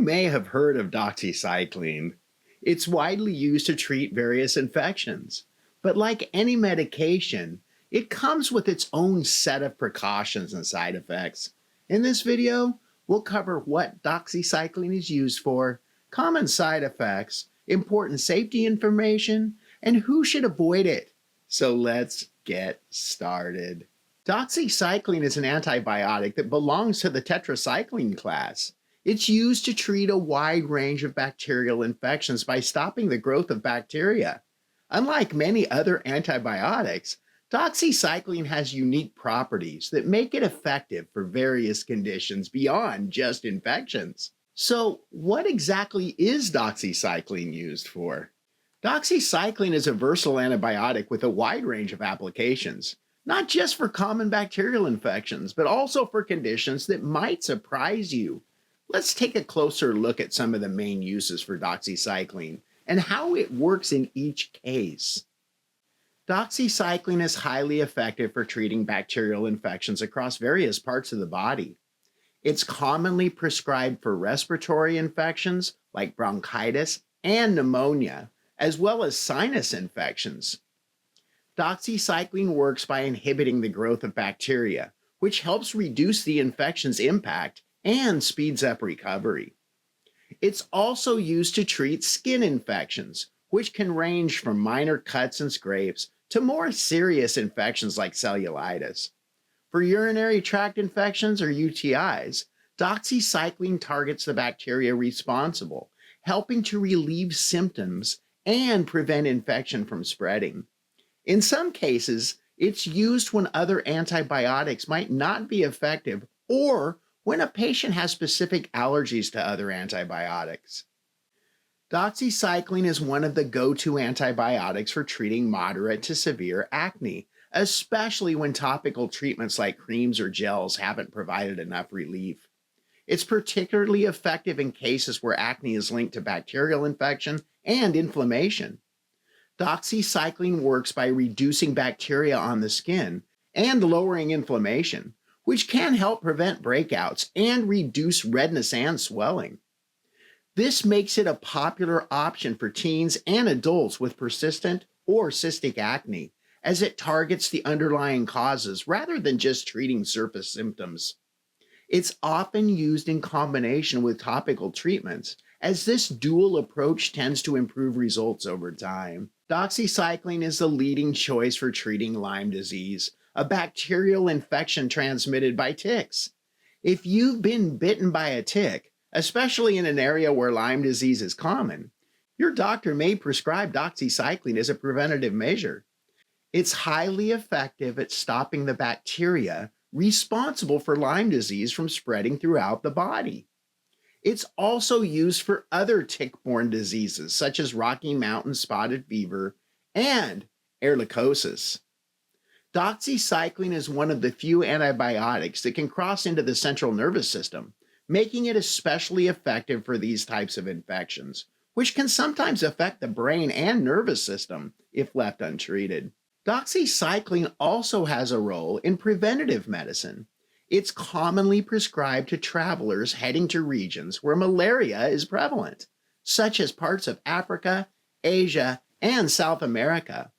may have heard of doxycycline. It's widely used to treat various infections. But like any medication, it comes with its own set of precautions and side effects. In this video, we'll cover what doxycycline is used for, common side effects, important safety information, and who should avoid it. So let's get started. Doxycycline is an antibiotic that belongs to the tetracycline class. It's used to treat a wide range of bacterial infections by stopping the growth of bacteria. Unlike many other antibiotics, doxycycline has unique properties that make it effective for various conditions beyond just infections. So, what exactly is doxycycline used for? Doxycycline is a versatile antibiotic with a wide range of applications, not just for common bacterial infections, but also for conditions that might surprise you. Let's take a closer look at some of the main uses for doxycycline and how it works in each case. Doxycycline is highly effective for treating bacterial infections across various parts of the body. It's commonly prescribed for respiratory infections like bronchitis and pneumonia, as well as sinus infections. Doxycycline works by inhibiting the growth of bacteria, which helps reduce the infection's impact and speeds up recovery. It's also used to treat skin infections, which can range from minor cuts and scrapes to more serious infections like cellulitis. For urinary tract infections or UTIs, doxycycline targets the bacteria responsible, helping to relieve symptoms and prevent infection from spreading. In some cases, it's used when other antibiotics might not be effective or when a patient has specific allergies to other antibiotics. Doxycycline is one of the go-to antibiotics for treating moderate to severe acne, especially when topical treatments like creams or gels haven't provided enough relief. It's particularly effective in cases where acne is linked to bacterial infection and inflammation. Doxycycline works by reducing bacteria on the skin and lowering inflammation, which can help prevent breakouts and reduce redness and swelling. This makes it a popular option for teens and adults with persistent or cystic acne, as it targets the underlying causes rather than just treating surface symptoms. It's often used in combination with topical treatments, as this dual approach tends to improve results over time. Doxycycline is the leading choice for treating Lyme disease, a bacterial infection transmitted by ticks. If you've been bitten by a tick, especially in an area where Lyme disease is common, your doctor may prescribe doxycycline as a preventative measure. It's highly effective at stopping the bacteria responsible for Lyme disease from spreading throughout the body. It's also used for other tick-borne diseases such as Rocky Mountain spotted fever and ehrlichiosis. Doxycycline is one of the few antibiotics that can cross into the central nervous system, making it especially effective for these types of infections, which can sometimes affect the brain and nervous system if left untreated. Doxycycline also has a role in preventative medicine. It's commonly prescribed to travelers heading to regions where malaria is prevalent, such as parts of Africa, Asia, and South America.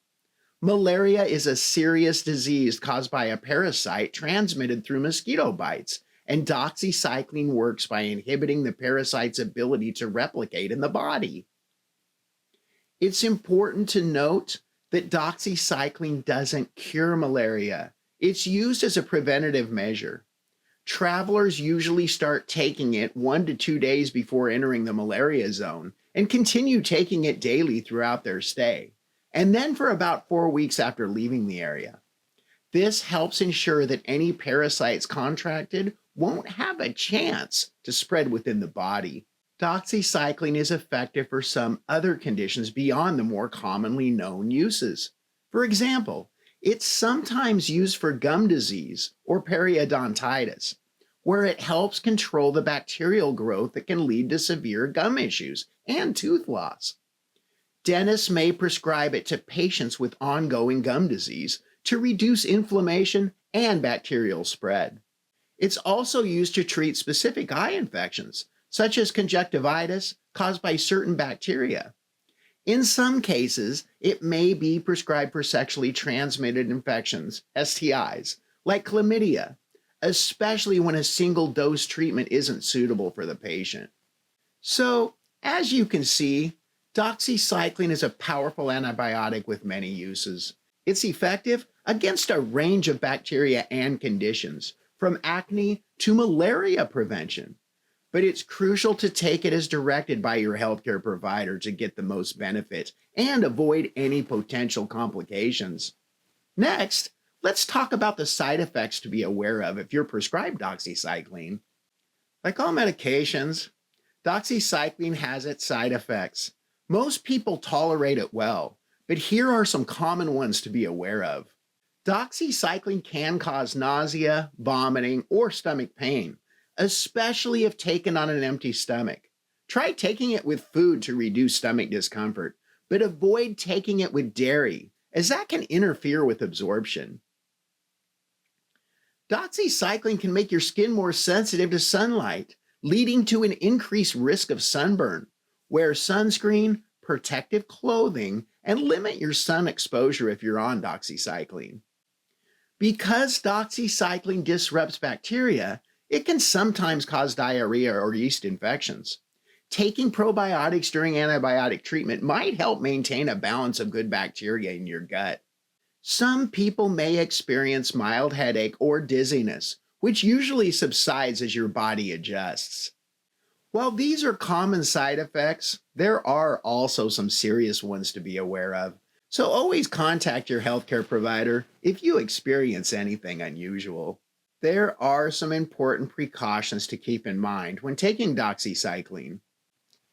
Malaria is a serious disease caused by a parasite transmitted through mosquito bites, and doxycycline works by inhibiting the parasite's ability to replicate in the body. It's important to note that doxycycline doesn't cure malaria. It's used as a preventative measure. Travelers usually start taking it 1 to 2 days before entering the malaria zone and continue taking it daily throughout their stay, and then for about 4 weeks after leaving the area. This helps ensure that any parasites contracted won't have a chance to spread within the body. Doxycycline is effective for some other conditions beyond the more commonly known uses. For example, it's sometimes used for gum disease or periodontitis, where it helps control the bacterial growth that can lead to severe gum issues and tooth loss. Dentists may prescribe it to patients with ongoing gum disease to reduce inflammation and bacterial spread. It's also used to treat specific eye infections, such as conjunctivitis caused by certain bacteria. In some cases, it may be prescribed for sexually transmitted infections, STIs, like chlamydia, especially when a single dose treatment isn't suitable for the patient. So, as you can see, doxycycline is a powerful antibiotic with many uses. It's effective against a range of bacteria and conditions, from acne to malaria prevention. But it's crucial to take it as directed by your healthcare provider to get the most benefit and avoid any potential complications. Next, let's talk about the side effects to be aware of if you're prescribed doxycycline. Like all medications, doxycycline has its side effects. Most people tolerate it well, but here are some common ones to be aware of. Doxycycline can cause nausea, vomiting, or stomach pain, especially if taken on an empty stomach. Try taking it with food to reduce stomach discomfort, but avoid taking it with dairy, as that can interfere with absorption. Doxycycline can make your skin more sensitive to sunlight, leading to an increased risk of sunburn. Wear sunscreen, protective clothing, and limit your sun exposure if you're on doxycycline. Because doxycycline disrupts bacteria, it can sometimes cause diarrhea or yeast infections. Taking probiotics during antibiotic treatment might help maintain a balance of good bacteria in your gut. Some people may experience mild headache or dizziness, which usually subsides as your body adjusts. While these are common side effects, there are also some serious ones to be aware of. So always contact your healthcare provider if you experience anything unusual. There are some important precautions to keep in mind when taking doxycycline.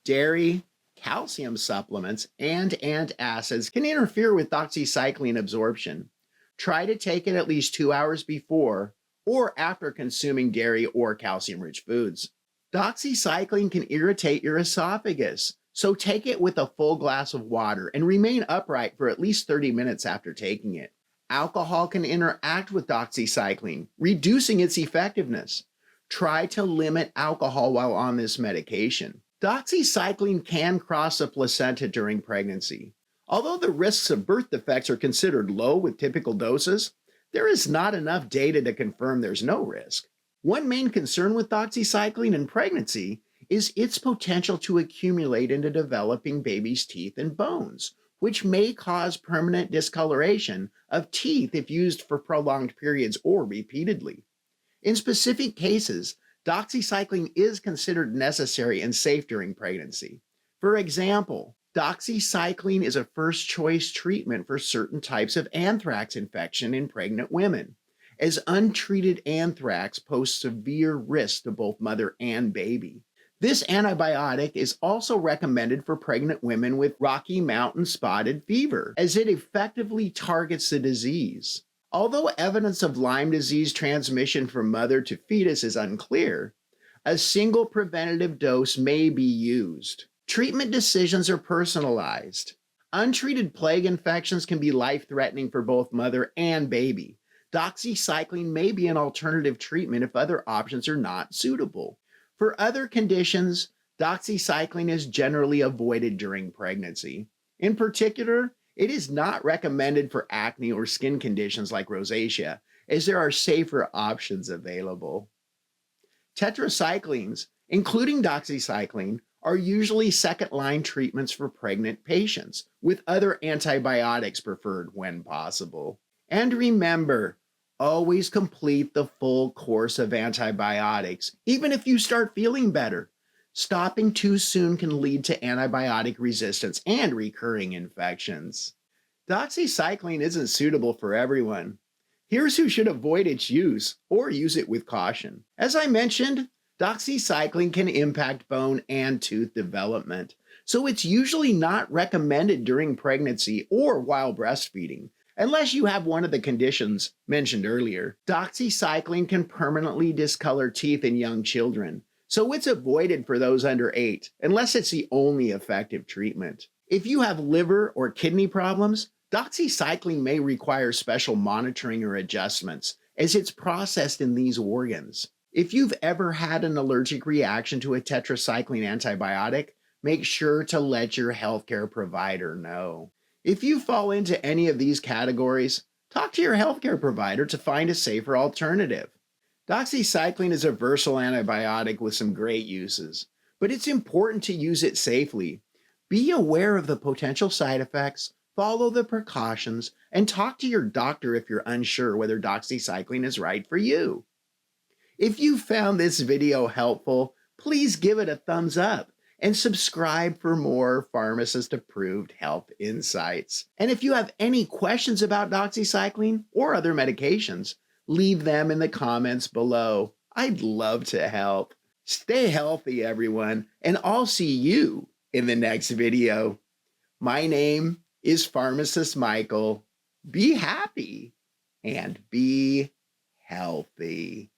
Dairy, calcium supplements, and antacids can interfere with doxycycline absorption. Try to take it at least 2 hours before or after consuming dairy or calcium-rich foods. Doxycycline can irritate your esophagus, so take it with a full glass of water and remain upright for at least 30 minutes after taking it. Alcohol can interact with doxycycline, reducing its effectiveness. Try to limit alcohol while on this medication. Doxycycline can cross the placenta during pregnancy. Although the risks of birth defects are considered low with typical doses, there is not enough data to confirm there's no risk. One main concern with doxycycline in pregnancy is its potential to accumulate into developing baby's teeth and bones, which may cause permanent discoloration of teeth if used for prolonged periods or repeatedly. In specific cases, doxycycline is considered necessary and safe during pregnancy. For example, doxycycline is a first-choice treatment for certain types of anthrax infection in pregnant women, as untreated anthrax poses severe risk to both mother and baby. This antibiotic is also recommended for pregnant women with Rocky Mountain spotted fever, as it effectively targets the disease. Although evidence of Lyme disease transmission from mother to fetus is unclear, a single preventative dose may be used. Treatment decisions are personalized. Untreated plague infections can be life-threatening for both mother and baby. Doxycycline may be an alternative treatment if other options are not suitable. For other conditions, doxycycline is generally avoided during pregnancy. In particular, it is not recommended for acne or skin conditions like rosacea, as there are safer options available. Tetracyclines, including doxycycline, are usually second-line treatments for pregnant patients, with other antibiotics preferred when possible. And remember, always complete the full course of antibiotics, even if you start feeling better. Stopping too soon can lead to antibiotic resistance and recurring infections. Doxycycline isn't suitable for everyone. Here's who should avoid its use or use it with caution. As I mentioned, doxycycline can impact bone and tooth development, so it's usually not recommended during pregnancy or while breastfeeding, unless you have one of the conditions mentioned earlier. Doxycycline can permanently discolor teeth in young children, so it's avoided for those under 8, unless it's the only effective treatment. If you have liver or kidney problems, doxycycline may require special monitoring or adjustments, as it's processed in these organs. If you've ever had an allergic reaction to a tetracycline antibiotic, make sure to let your healthcare provider know. If you fall into any of these categories, talk to your healthcare provider to find a safer alternative. Doxycycline is a versatile antibiotic with some great uses, but it's important to use it safely. Be aware of the potential side effects, follow the precautions, and talk to your doctor if you're unsure whether doxycycline is right for you. If you found this video helpful, please give it a thumbs up and subscribe for more pharmacist-approved health insights. And if you have any questions about doxycycline or other medications, leave them in the comments below. I'd love to help. Stay healthy, everyone, and I'll see you in the next video. My name is Pharmacist Michael. Be happy and be healthy.